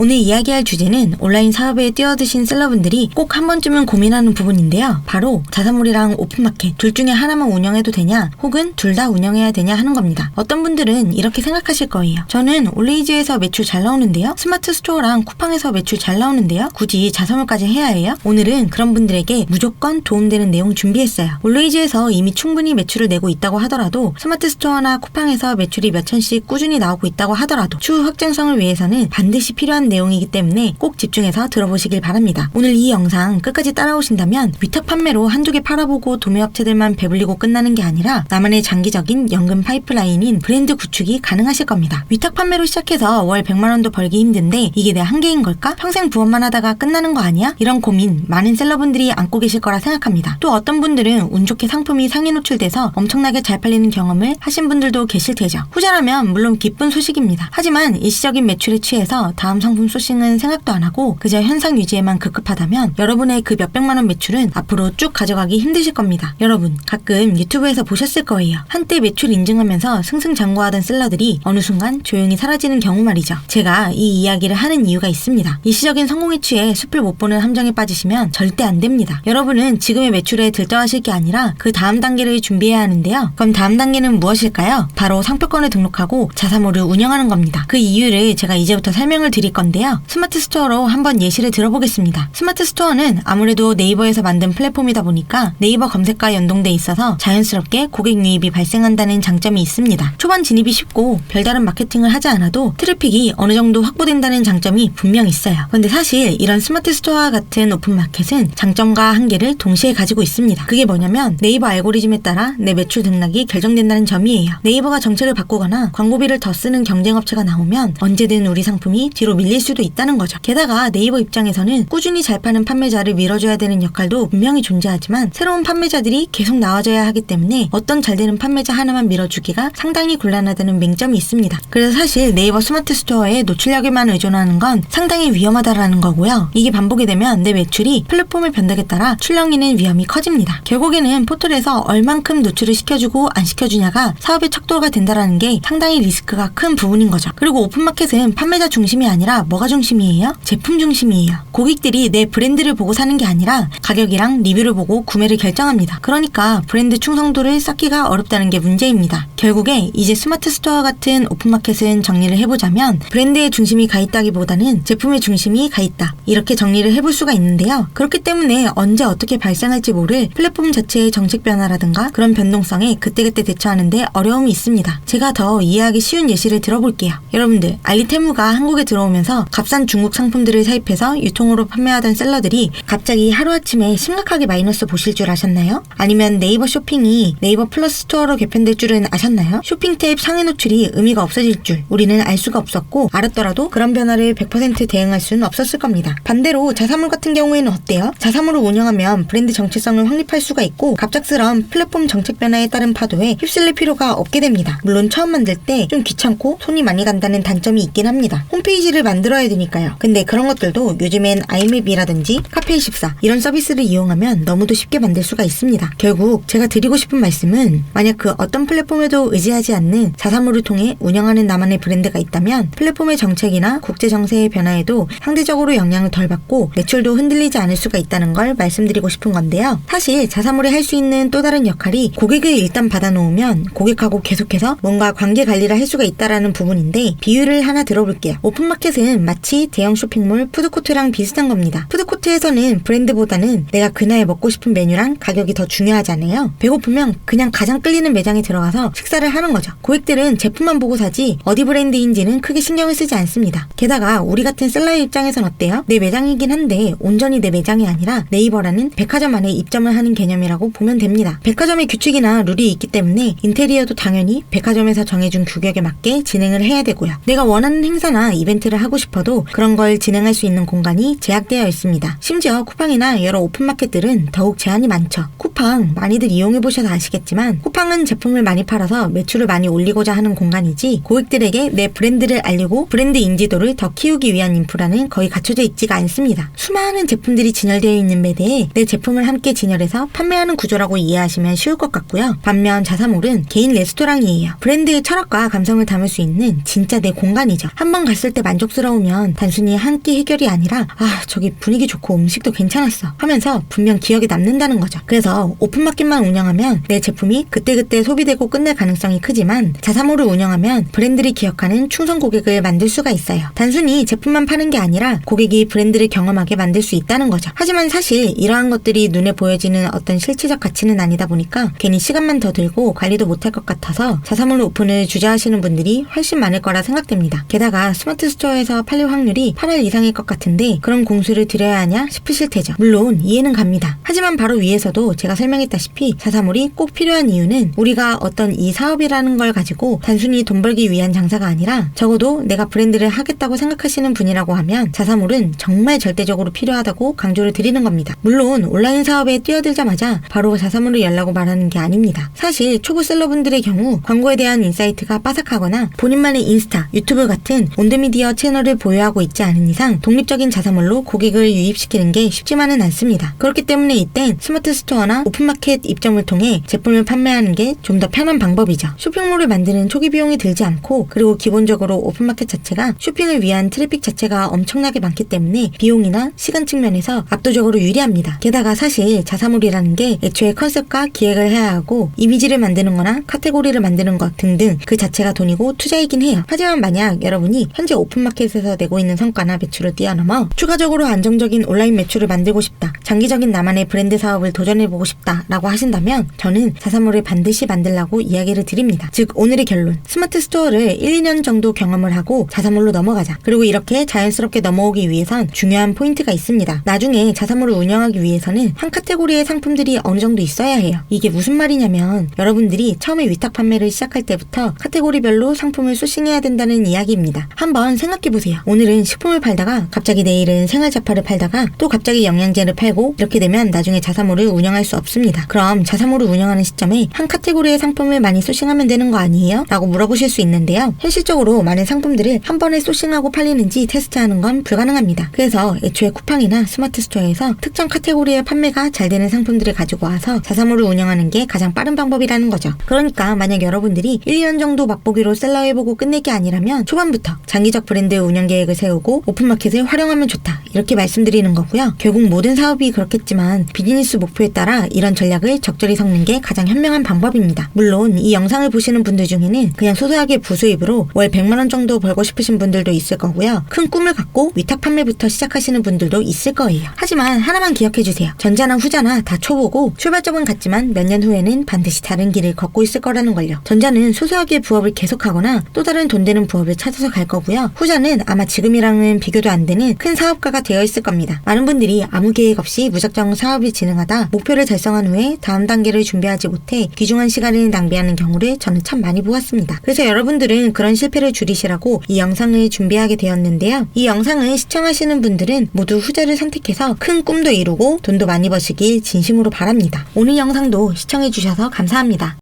오늘 이야기할 주제는 온라인 사업에 뛰어드신 셀러분들이 꼭 한 번쯤은 고민하는 부분인데요. 바로 자사몰이랑 오픈마켓 둘 중에 하나만 운영해도 되냐 혹은 둘 다 운영해야 되냐 하는 겁니다. 어떤 분들은 이렇게 생각하실 거예요. 저는 올레이즈에서 매출 잘 나오는데요. 스마트 스토어랑 쿠팡에서 매출 잘 나오는데요. 굳이 자사몰까지 해야 해요? 오늘은 그런 분들에게 무조건 도움되는 내용 준비했어요. 올레이즈에서 이미 충분히 매출을 내고 있다고 하더라도 스마트 스토어나 쿠팡에서 매출이 몇 천씩 꾸준히 나오고 있다고 하더라도 추후 확장성을 위해서는 반드시 필요한 내용이기 때문에 꼭 집중해서 들어보시길 바랍니다. 오늘 이 영상 끝까지 따라오신다면 위탁 판매로 한두 개 팔아보고 도매업체들만 배불리고 끝나는 게 아니라 나만의 장기적인 연금 파이프라인인 브랜드 구축이 가능하실 겁니다. 위탁 판매로 시작해서 월 100만 원도 벌기 힘든데 이게 내 한계인 걸까? 평생 부업만 하다가 끝나는 거 아니야? 이런 고민 많은 셀러분들이 안고 계실 거라 생각합니다. 또 어떤 분들은 운 좋게 상품이 상위 노출돼서 엄청나게 잘 팔리는 경험을 하신 분들도 계실 테죠. 후자라면 물론 기쁜 소식입니다. 하지만 일시적인 매출에 취해서 다음 상품 소싱은 생각도 안 하고 그저 현상 유지에만 급급하다면 여러분의 그 몇백만 원 매출은 앞으로 쭉 가져가기 힘드실 겁니다. 여러분 가끔 유튜브에서 보셨을 거예요. 한때 매출 인증하면서 승승장구하던 셀러들이 어느 순간 조용히 사라지는 경우 말이죠. 제가 이 이야기를 하는 이유가 있습니다. 일시적인 성공에 취해 숲을 못 보는 함정에 빠지시면 절대 안 됩니다. 여러분은 지금의 매출에 들떠하실 게 아니라 그 다음 단계를 준비해야 하는데요. 그럼 다음 단계는 무엇일까요? 바로 상표권을 등록하고 자사몰을 운영하는 겁니다. 그 이유를 제가 이제부터 설명을 드릴 건데요. 스마트 스토어로 한번 예시를 들어보겠습니다. 스마트 스토어는 아무래도 네이버에서 만든 플랫폼이다 보니까 네이버 검색과 연동돼 있어서 자연스럽게 고객 유입이 발생한다는 장점이 있습니다. 초반 진입이 쉽고 별다른 마케팅을 하지 않아도 트래픽이 어느 정도 확보된다는 장점이 분명 있어요. 그런데 사실 이런 스마트 스토어와 같은 오픈마켓은 장점과 한계를 동시에 가지고 있습니다. 그게 뭐냐면 네이버 알고리즘에 따라 내 매출 등락이 결정된다는 점이에요. 네이버가 정책을 바꾸거나 광고비를 더 쓰는 경쟁업체가 나오면 언제든 우리 상품이 뒤로 밀릴 수도 있다는 거죠. 게다가 네이버 입장에서는 꾸준히 잘 파는 판매자를 밀어줘야 되는 역할도 분명히 존재하지만 새로운 판매자들이 계속 나와줘야 하기 때문에 어떤 잘 되는 판매자 하나만 밀어주기가 상당히 곤란하다는 맹점이 있습니다. 그래서 사실 네이버 스마트 스토어에 노출력에만 의존하는 건 상당히 위험하다라는 거고요. 이게 반복이 되면 내 매출이 플랫폼의 변덕에 따라 출렁이는 위험이 커집니다. 결국에는 포털에서 얼만큼 노출을 시켜주고 안 시켜주냐가 사업의 척도가 된다라는 게 상당히 리스크가 큰 부분인 거죠. 그리고 오픈마켓은 판매자 중심이 아니라 뭐가 중심이에요? 제품 중심이에요. 고객들이 내 브랜드를 보고 사는 게 아니라 가격이랑 리뷰를 보고 구매를 결정합니다. 그러니까 브랜드 충성도를 쌓기가 어렵다는 게 문제입니다. 결국에 이제 스마트 스토어 같은 오픈마켓은 정리를 해보자면 브랜드의 중심이 가 있다기보다는 제품의 중심이 가 있다. 이렇게 정리를 해볼 수가 있는데요. 그렇기 때문에 언제 어떻게 발생할지 모를 플랫폼 자체의 정책 변화라든가 그런 변동성에 그때그때 대처하는데 어려움이 있습니다. 제가 더 이해하기 쉬운 예시를 들어볼게요. 여러분들 알리테무가 한국에 들어오면서 값싼 중국 상품들을 사입해서 유통으로 판매하던 셀러들이 갑자기 하루아침에 심각하게 마이너스 보실 줄 아셨나요? 아니면 네이버 쇼핑이 네이버 플러스 스토어로 개편될 줄은 아셨나요? 쇼핑 탭 상위 노출이 의미가 없어질 줄 우리는 알 수가 없었고 알았더라도 그런 변화를 100% 대응할 수는 없었을 겁니다. 반대로 자사몰 같은 경우에는 어때요? 자사몰을 운영하면 브랜드 정체성을 확립할 수가 있고 갑작스러운 플랫폼 정책 변화에 따른 파도에 휩쓸릴 필요가 없게 됩니다. 물론 처음 만들 때 좀 귀찮고 손이 많이 간다는 단점이 있긴 합니다. 홈페이지를 만들어야 되니까요. 근데 그런 것들도 요즘엔 아이맵이라든지 카페24 이런 서비스를 이용하면 너무도 쉽게 만들 수가 있습니다. 결국 제가 드리고 싶은 말씀은 만약 그 어떤 플랫폼에도 의지하지 않는 자사몰을 통해 운영하는 나만의 브랜드가 있다면 플랫폼의 정책이나 국제 정세의 변화에도 상대적으로 영향을 덜 받고 매출도 흔들리지 않을 수가 있다는 걸 말씀드리고 싶은 건데요. 사실 자사몰이 할 수 있는 또 다른 역할이 고객을 일단 받아놓으면 고객하고 계속해서 뭔가 관계 관리를 할 수가 있다라는 부분인데 비유를 하나 들어볼게요. 오픈마켓은 마치 대형 쇼핑몰 푸드코트랑 비슷한 겁니다. 푸드코트에서는 브랜드보다는 내가 그날 먹고 싶은 메뉴랑 가격이 더 중요하잖아요. 배고프면 그냥 가장 끌리는 매장에 들어가서 식사를 하는 거죠. 고객들은 제품만 보고 사지 어디 브랜드인지는 크게 신경을 쓰지 않습니다. 게다가 우리 같은 셀러의 입장에선 어때요? 내 매장이긴 한데 온전히 내 매장이 아니라 네이버라는 백화점 안에 입점을 하는 개념이라고 보면 됩니다. 백화점의 규칙이나 룰이 있기 때문에 인테리어도 당연히 백화점에서 정해준 규격에 맞게 진행을 해야 되고요. 내가 원하는 행사나 이벤트를 하고 싶어도 그런 걸 진행할 수 있는 공간이 제약되어 있습니다. 심지어 쿠팡이나 여러 오픈마켓들은 더욱 제한이 많죠. 쿠팡 많이들 이용해보셔서 아시겠지만 쿠팡은 제품을 많이 팔아서 매출을 많이 올리고자 하는 공간이지 고객들에게 내 브랜드를 알리고 브랜드 인지도를 더 키우기 위한 인프라는 거의 갖춰져 있지가 않습니다. 수많은 제품들이 진열되어 있는 매대에 내 제품을 함께 진열해서 판매하는 구조라고 이해하시면 쉬울 것 같고요. 반면 자사몰은 개인 레스토랑이에요. 브랜드의 철학과 감성을 담을 수 있는 진짜 내 공간이죠. 한번 갔을 때 만족스러운 들어오면 단순히 한 끼 해결이 아니라 저기 분위기 좋고 음식도 괜찮았어 하면서 분명 기억에 남는다는 거죠. 그래서 오픈마켓만 운영하면 내 제품이 그때그때 소비되고 끝낼 가능성이 크지만 자사몰을 운영하면 브랜드를 기억하는 충성 고객을 만들 수가 있어요. 단순히 제품만 파는 게 아니라 고객이 브랜드를 경험하게 만들 수 있다는 거죠. 하지만 사실 이러한 것들이 눈에 보여지는 어떤 실체적 가치는 아니다 보니까 괜히 시간만 더 들고 관리도 못할 것 같아서 자사몰 오픈을 주저하시는 분들이 훨씬 많을 거라 생각됩니다. 게다가 스마트 스토어에서 팔릴 확률이 8할 이상일 것 같은데 그런 공수를 들여야 하냐 싶으실 테죠. 물론 이해는 갑니다. 하지만 바로 위에서도 제가 설명했다시피 자사몰이 꼭 필요한 이유는 우리가 어떤 이 사업이라는 걸 가지고 단순히 돈 벌기 위한 장사가 아니라 적어도 내가 브랜드를 하겠다고 생각하시는 분이라고 하면 자사몰은 정말 절대적으로 필요하다고 강조를 드리는 겁니다. 물론 온라인 사업에 뛰어들자마자 바로 자사몰을 열라고 말하는 게 아닙니다. 사실 초보 셀러분들의 경우 광고에 대한 인사이트가 빠삭하거나 본인만의 인스타, 유튜브 같은 온드미디어 채널을 보유하고 있지 않은 이상 독립적인 자사몰로 고객을 유입시키는 게 쉽지만은 않습니다. 그렇기 때문에 이땐 스마트 스토어나 오픈마켓 입점을 통해 제품을 판매하는 게 좀 더 편한 방법이죠. 쇼핑몰을 만드는 초기 비용이 들지 않고 그리고 기본적으로 오픈마켓 자체가 쇼핑을 위한 트래픽 자체가 엄청나게 많기 때문에 비용이나 시간 측면에서 압도적으로 유리합니다. 게다가 사실 자사몰이라는 게 애초에 컨셉과 기획을 해야 하고 이미지를 만드는 거나 카테고리를 만드는 것 등등 그 자체가 돈이고 투자이긴 해요. 하지만 만약 여러분이 현재 오픈마켓에서 내고 있는 성과나 매출을 뛰어넘어 추가적으로 안정적인 온라인 매출을 만들고 싶다, 장기적인 나만의 브랜드 사업을 도전해보고 싶다 라고 하신다면 저는 자사몰을 반드시 만들라고 이야기를 드립니다. 즉 오늘의 결론, 스마트 스토어를 1, 2년 정도 경험을 하고 자사몰로 넘어가자. 그리고 이렇게 자연스럽게 넘어오기 위해선 중요한 포인트가 있습니다. 나중에 자사몰을 운영하기 위해서는 한 카테고리의 상품들이 어느 정도 있어야 해요. 이게 무슨 말이냐면 여러분들이 처음에 위탁 판매를 시작할 때부터 카테고리별로 상품을 소싱해야 된다는 이야기입니다. 한번 생각해보세요. 오늘은 식품을 팔다가 갑자기 내일은 생활잡화를 팔다가 또 갑자기 영양제를 팔고 이렇게 되면 나중에 자사몰을 운영할 수 없습니다. 그럼 자사몰을 운영하는 시점에 한 카테고리의 상품을 많이 소싱하면 되는 거 아니에요? 라고 물어보실 수 있는데요. 현실적으로 많은 상품들을 한 번에 소싱하고 팔리는지 테스트하는 건 불가능합니다. 그래서 애초에 쿠팡이나 스마트 스토어에서 특정 카테고리의 판매가 잘 되는 상품들을 가지고 와서 자사몰을 운영하는 게 가장 빠른 방법이라는 거죠. 그러니까 만약 여러분들이 1, 2년 정도 맛보기로 셀러해보고 끝낼 게 아니라면 초반부터 장기적 브랜드 운영 계획을 세우고 오픈마켓을 활용하면 좋다 이렇게 말씀드리는 거고요. 결국 모든 사업이 그렇겠지만 비즈니스 목표에 따라 이런 전략을 적절히 섞는 게 가장 현명한 방법입니다. 물론 이 영상을 보시는 분들 중에는 그냥 소소하게 부수입으로 월 100만원 정도 벌고 싶으신 분들도 있을 거고요. 큰 꿈을 갖고 위탁 판매부터 시작하시는 분들도 있을 거예요. 하지만 하나만 기억해주세요. 전자나 후자나 다 초보고 출발점은 같지만 몇 년 후에는 반드시 다른 길을 걷고 있을 거라는 걸요. 전자는 소소하게 부업을 계속하거나 또 다른 돈 되는 부업을 찾아서 갈 거고요. 후자는 아마 지금이랑은 비교도 안 되는 큰 사업가가 되어 있을 겁니다. 많은 분들이 아무 계획 없이 무작정 사업을 진행하다 목표를 달성한 후에 다음 단계를 준비하지 못해 귀중한 시간을 낭비하는 경우를 저는 참 많이 보았습니다. 그래서 여러분들은 그런 실패를 줄이시라고 이 영상을 준비하게 되었는데요. 이 영상을 시청하시는 분들은 모두 후자를 선택해서 큰 꿈도 이루고 돈도 많이 버시길 진심으로 바랍니다. 오늘 영상도 시청해주셔서 감사합니다.